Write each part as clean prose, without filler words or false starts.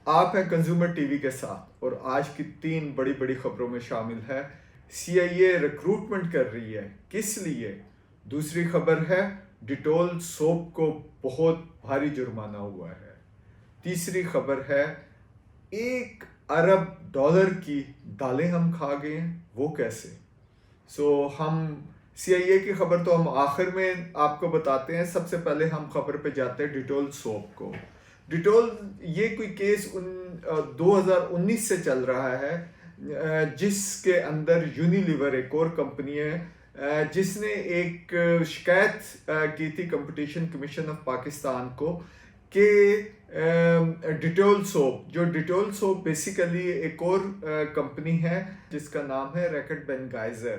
आप हैं consumer TV के साथ और आज की 3 बड़ी बड़ी खबरों में शामिल है सीआईए रिक्रूटमेंट कर रही है, किस लिए? दूसरी खबर है डिटोल सोप को बहुत भारी जुर्माना हुआ है। तीसरी खबर है 1 अरब डॉलर की दालें हम खा गए हैं, वो कैसे? हम सीआईए की खबर तो हम आखिर में आपको बताते हैं। सबसे पहले हम खबर पे जाते हैं डिटोल सोप को। डिटोल, ये कोई केस 2019 से चल रहा है, जिसके अंदर यूनिलीवर एक और कंपनी है, जिसने एक शिकायत की थी कंपटीशन कमीशन ऑफ पाकिस्तान को कि डिटोल सोप, जो डिटोल सोप बेसिकली एक और कंपनी है जिसका नाम है रैकेट बेनगाइजर,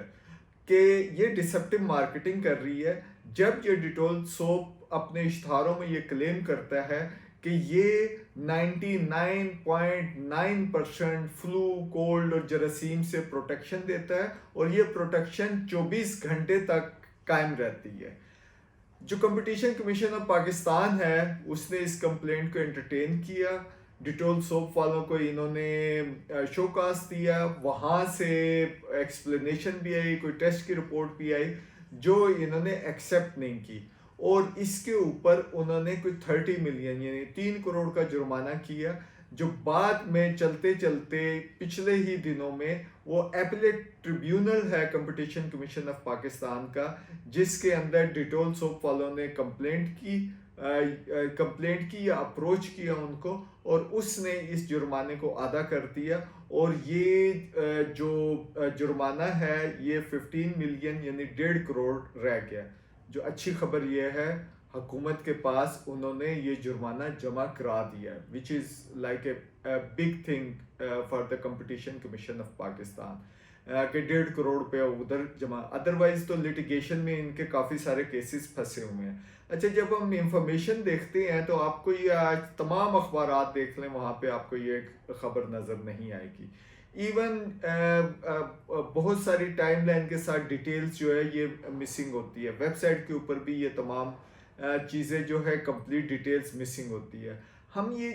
कि ये डिसेप्टिव मार्केटिंग कर रही है। जब ये डिटोल सोप अपने इश्तहारों में ये क्लेम करता है कि ये 99.9% फ्लू, कोल्ड और जरासीम से प्रोटेक्शन देता है और ये प्रोटेक्शन 24 घंटे तक कायम रहती है। जो कंपटीशन कमीशन ऑफ पाकिस्तान है उसने इस कंप्लेंट को एंटरटेन किया। डिटोल सोप वालों को इन्होंने शोकास दिया, वहाँ से एक्सप्लेनेशन भी आई, कोई टेस्ट की रिपोर्ट भी आई जो इन्होंने एक्सेप्ट नहीं की और इसके ऊपर उन्होंने कोई 30 मिलियन यानी 3 करोड़ का जुर्माना किया, जो बाद में चलते चलते पिछले ही दिनों में वो एपलेट ट्रिब्यूनल है कंपटीशन कमीशन ऑफ पाकिस्तान का, जिसके अंदर डिटोल सोप वालों ने कंप्लेंट की या अप्रोच किया उनको और उसने इस जुर्माने को अदा कर दिया और ये जो जुर्माना है ये 15 मिलियन यानी 1.5 करोड़ रह गया। जो अच्छी खबर ये है हुकूमत के पास उन्होंने ये जुर्माना जमा करा दिया, which is like a big thing for the competition commission of Pakistan, कि 1.5 करोड़ रुपया उधर जमा। अदरवाइज तो लिटिगेशन में इनके काफ़ी सारे केसेस फंसे हुए हैं। अच्छा, जब हम इंफॉर्मेशन देखते हैं तो आपको ये आज तमाम अखबारात देख लें, वहाँ पे आपको ये खबर नज़र नहीं आएगी। इवन बहुत सारी टाइमलाइन के साथ डिटेल्स जो है ये मिसिंग होती है। वेबसाइट के ऊपर भी ये तमाम चीज़ें जो है कंप्लीट डिटेल्स मिसिंग होती है। हम ये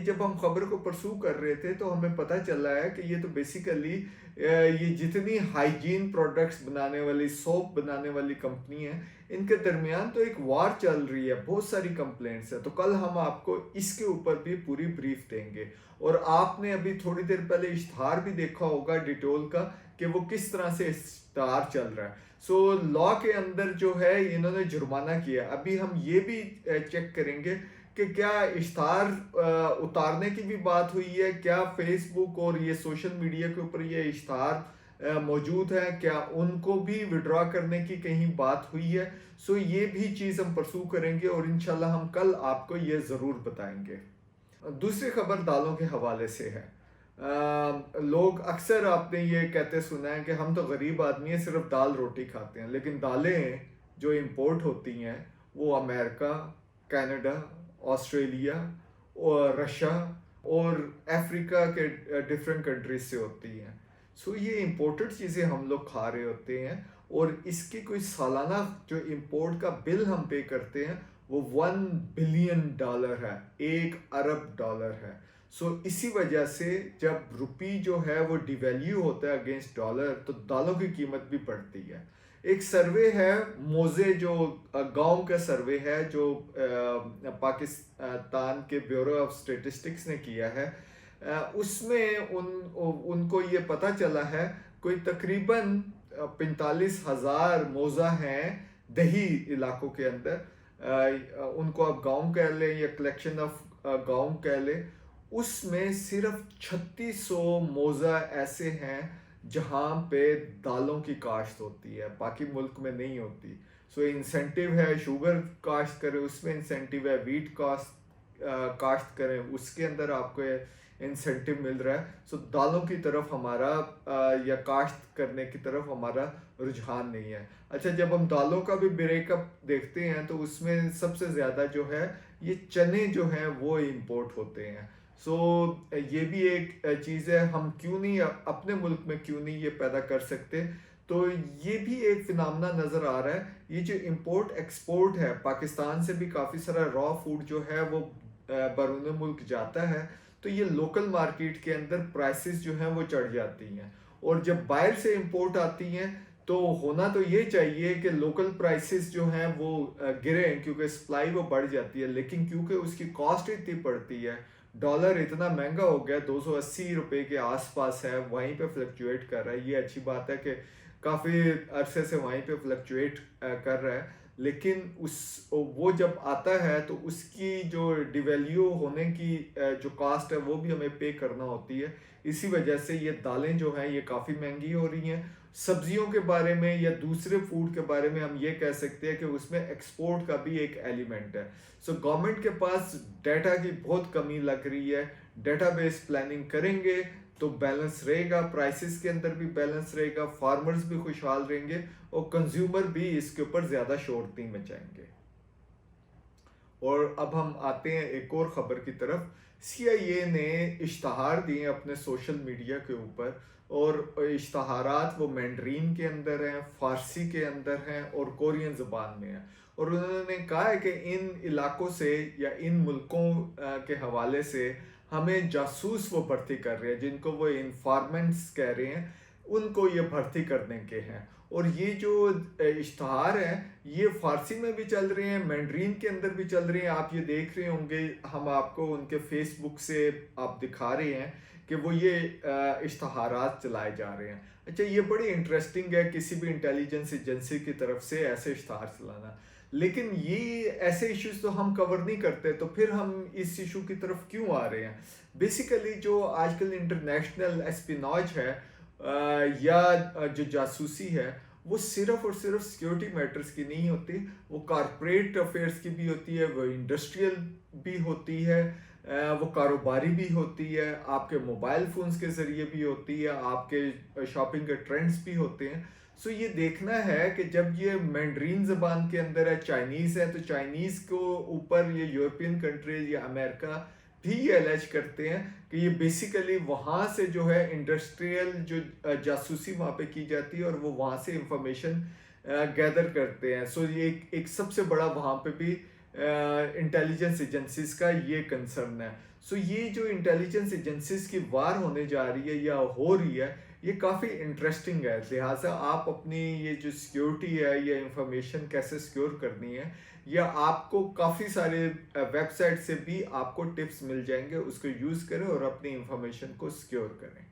जब हम खबर को परसू कर रहे थे तो हमें पता चला है कि ये तो बेसिकली ये जितनी हाइजीन प्रोडक्ट्स बनाने वाली, सोप बनाने वाली कंपनी है, इनके दरमियान तो एक वार चल रही है, बहुत सारी कंप्लेंट्स है। तो कल हम आपको इसके ऊपर भी पूरी ब्रीफ देंगे और आपने अभी थोड़ी देर पहले इश्तहार भी देखा होगा डिटोल का कि वो किस तरह से इश्तहार चल रहा है। लॉ के अंदर जो है इन्होंने जुर्माना किया। अभी हम ये भी चेक करेंगे कि क्या इश्तहार उतारने की भी बात हुई है, क्या फेसबुक और ये सोशल मीडिया के ऊपर ये इश्तहार मौजूद है, क्या उनको भी विड्रॉ करने की कहीं बात हुई है। ये भी चीज़ हम परसू करेंगे और इंशाल्लाह हम कल आपको ये ज़रूर बताएंगे। दूसरी खबर दालों के हवाले से है। लोग अक्सर आपने ये कहते सुना है कि हम तो गरीब आदमी हैं, सिर्फ दाल रोटी खाते हैं, लेकिन दालें जो इंपोर्ट होती हैं वो अमेरिका, कनाडा, ऑस्ट्रेलिया और रशिया और अफ्रीका के डिफरेंट कंट्रीज से होती हैं। ये इंपोर्टेड चीज़ें हम लोग खा रहे होते हैं और इसकी कोई सालाना जो इंपोर्ट का बिल हम पे करते हैं वो $1 बिलियन है, 1 अरब डॉलर है। इसी वजह से जब रुपी जो है वो डिवैल्यू होता है अगेंस्ट डॉलर तो दालों की कीमत भी बढ़ती है। एक सर्वे है मोजे, जो गांव का सर्वे है जो पाकिस्तान के ब्यूरो ऑफ स्टेटिस्टिक्स ने किया है, उसमें उनको ये पता चला है कोई तकरीबन 45,000 मोजा हैं दही इलाकों के अंदर। उनको आप गांव कह लें या कलेक्शन ऑफ गांव कह लें, उसमें सिर्फ 3600 मोजा ऐसे हैं जहाँ पे दालों की काश्त होती है, बाकी मुल्क में नहीं होती। इंसेंटिव है शुगर काश्त करें उसमें इंसेंटिव है, वीट काश्त करें उसके अंदर आपको इंसेंटिव मिल रहा है। दालों की तरफ हमारा या काश्त करने की तरफ हमारा रुझान नहीं है। अच्छा, जब हम दालों का भी ब्रेकअप देखते हैं तो उसमें सबसे ज़्यादा जो है ये चने जो हैं वो इंपोर्ट होते हैं। ये भी एक चीज़ है, हम क्यों नहीं अपने मुल्क में क्यों नहीं ये पैदा कर सकते। तो ये भी एक फिनोमेना नज़र आ रहा है। ये जो इंपोर्ट एक्सपोर्ट है, पाकिस्तान से भी काफ़ी सारा रॉ फूड जो है वो बैरून मुल्क जाता है। तो ये लोकल मार्केट के अंदर प्राइसेस जो हैं वो चढ़ जाती हैं। और जब बाहर से इंपोर्ट आती हैं तो होना तो ये चाहिए कि लोकल प्राइसेस जो हैं वो गिरें, क्योंकि सप्लाई वो बढ़ जाती है, लेकिन क्योंकि उसकी कॉस्ट इतनी पड़ती है, डॉलर इतना महंगा हो गया, 280 रुपए के आसपास है, वहीं पे फ्लक्चुएट कर रहा है। ये अच्छी बात है कि काफ़ी अरसे से वहीं पे फ्लक्चुएट कर रहा है, लेकिन उस वो जब आता है तो उसकी जो डिवैल्यू होने की जो कास्ट है वो भी हमें पे करना होती है। इसी वजह से ये दालें जो हैं ये काफ़ी महंगी हो रही हैं। सब्जियों के बारे में या दूसरे फूड के बारे में हम ये कह सकते हैं कि उसमें एक्सपोर्ट का भी एक एलिमेंट है। सो गवर्नमेंट के पास डाटा की बहुत कमी लग रही है। डाटाबेस प्लानिंग करेंगे तो बैलेंस रहेगा, प्राइसेस के अंदर भी बैलेंस रहेगा, फार्मर्स भी खुशहाल रहेंगे और कंज्यूमर भी इसके ऊपर ज़्यादा शोर नहीं मचाएंगे। और अब हम आते हैं एक और ख़बर की तरफ। CIA ने इश्तहार दिए अपने सोशल मीडिया के ऊपर, और इश्तहारात वो मैंड्रीन के अंदर हैं, फ़ारसी के अंदर हैं और कोरियन ज़बान में हैं। और उन्होंने कहा है कि इन इलाकों से या इन मुल्कों के हवाले से हमें जासूस वो भर्ती कर रहे हैं, जिनको वो इन्फॉर्मेंट्स कह रहे हैं, उनको ये भर्ती करने के हैं। और ये जो इश्तहार हैं ये फ़ारसी में भी चल रहे हैं, मैंड्रीन के अंदर भी चल रहे हैं। आप ये देख रहे होंगे, हम आपको उनके फेसबुक से आप दिखा रहे हैं कि वो ये इश्तहारात चलाए जा रहे हैं। अच्छा, ये बड़ी इंटरेस्टिंग है किसी भी इंटेलिजेंस एजेंसी की तरफ से ऐसे इश्तहार चलाना, लेकिन ये ऐसे इश्यूज तो हम कवर नहीं करते, तो फिर हम इस इशू की तरफ क्यों आ रहे हैं? बेसिकली जो आजकल इंटरनेशनल एस्पिनॉज है या जो जासूसी है, वो सिर्फ और सिर्फ सिक्योरिटी मैटर्स की नहीं होती, वो कॉरपोरेट अफेयर्स की भी होती है, वो इंडस्ट्रियल भी होती है, वो कारोबारी भी होती है, आपके मोबाइल फ़ोन्स के ज़रिए भी होती है, आपके शॉपिंग के ट्रेंड्स भी होते हैं। सो ये देखना है कि जब ये मैंड्रीन ज़बान के अंदर है, चाइनीज़ है, तो चाइनीज़ को ऊपर ये यूरोपियन कंट्रीज या अमेरिका भी ये अलेज करते हैं कि ये बेसिकली वहाँ से जो है इंडस्ट्रियल जो जासूसी वहाँ पे की जाती है और वो वहाँ से इंफॉर्मेशन गैदर करते हैं। सो ये एक सबसे बड़ा वहाँ पे भी इंटेलिजेंस एजेंसीज का ये कंसर्न है। सो ये जो इंटेलिजेंस एजेंसीज की वार होने जा रही है या हो रही है, ये काफ़ी इंटरेस्टिंग है। लिहाजा आप अपनी ये जो सिक्योरिटी है या इंफॉर्मेशन कैसे सिक्योर करनी है, या आपको काफ़ी सारे वेबसाइट से भी आपको टिप्स मिल जाएंगे, उसको यूज़ करें और अपनी इंफॉर्मेशन को सिक्योर करें।